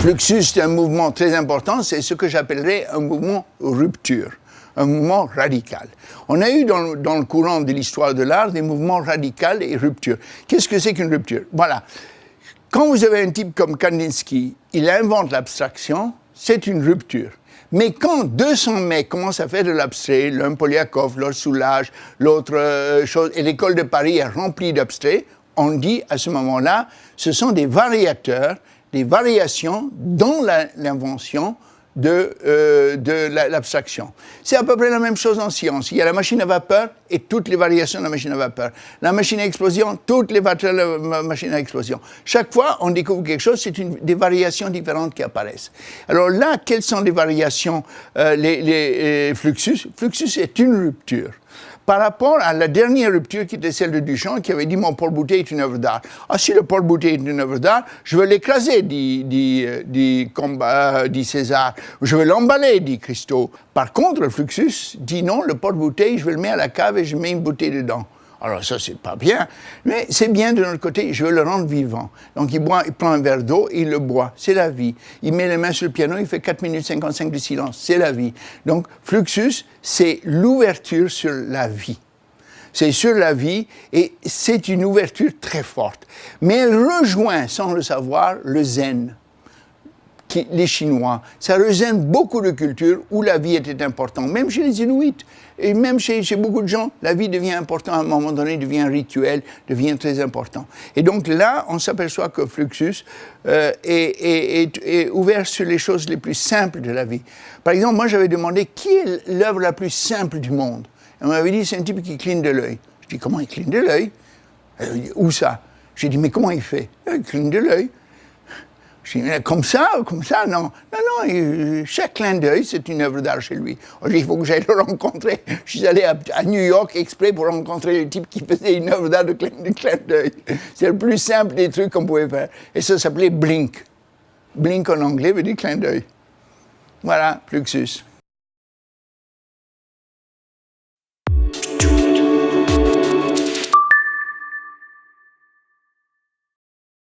Fluxus, c'est un mouvement très important, c'est ce que j'appellerais un mouvement rupture, un mouvement radical. On a eu dans le courant de l'histoire de l'art des mouvements radicaux et rupture. Qu'est-ce que c'est qu'une rupture? Voilà. Quand vous avez un type comme Kandinsky, il invente l'abstraction, c'est une rupture. Mais quand 200 mecs commencent à faire de l'abstrait, l'un Poliakov, l'autre Soulages, l'autre chose, et l'école de Paris est remplie d'abstraits, on dit à ce moment-là, ce sont des variateurs, des variations dans l'invention de l'abstraction. C'est à peu près la même chose en science. Il y a la machine à vapeur et toutes les variations de la machine à vapeur. La machine à explosion, toutes les variations de la machine à explosion. Chaque fois, on découvre quelque chose, c'est des variations différentes qui apparaissent. Alors là, quelles sont les variations, les Fluxus? Fluxus est une rupture. Par rapport à la dernière rupture qui était celle de Duchamp, qui avait dit « mon porte-bouteille est une œuvre d'art ». Ah, si le porte-bouteille est une œuvre d'art, je veux l'écraser, dit César. Je veux l'emballer, dit Christo. Par contre, le Fluxus dit non, le porte-bouteille, je veux le mettre à la cave et je mets une bouteille dedans. Alors ça, c'est pas bien, mais c'est bien de notre côté, je veux le rendre vivant. Donc il prend un verre d'eau, il le boit, c'est la vie. Il met les mains sur le piano, il fait 4 minutes 55 de silence, c'est la vie. Donc Fluxus, c'est l'ouverture sur la vie. C'est sur la vie et c'est une ouverture très forte. Mais elle rejoint, sans le savoir, le zen. Les Chinois, ça rejoint beaucoup de cultures où la vie était importante, même chez les Inuits, et même chez beaucoup de gens, la vie devient importante à un moment donné, devient un rituel, devient très important. Et donc là, on s'aperçoit que Fluxus est ouvert sur les choses les plus simples de la vie. Par exemple, moi j'avais demandé qui est l'œuvre la plus simple du monde. Et on m'avait dit c'est un type qui cligne de l'œil. Je dis comment il cligne de l'œil? Où ça? J'ai dit mais comment il fait? Il cligne de l'œil. Je dis, comme ça, non. Non, chaque clin d'œil, c'est une œuvre d'art chez lui. Je dis, il faut que j'aille le rencontrer. Je suis allé à New York exprès pour rencontrer le type qui faisait une œuvre d'art de clin d'œil. C'est le plus simple des trucs qu'on pouvait faire. Et ça s'appelait Blink. Blink en anglais veut dire clin d'œil. Voilà, Fluxus.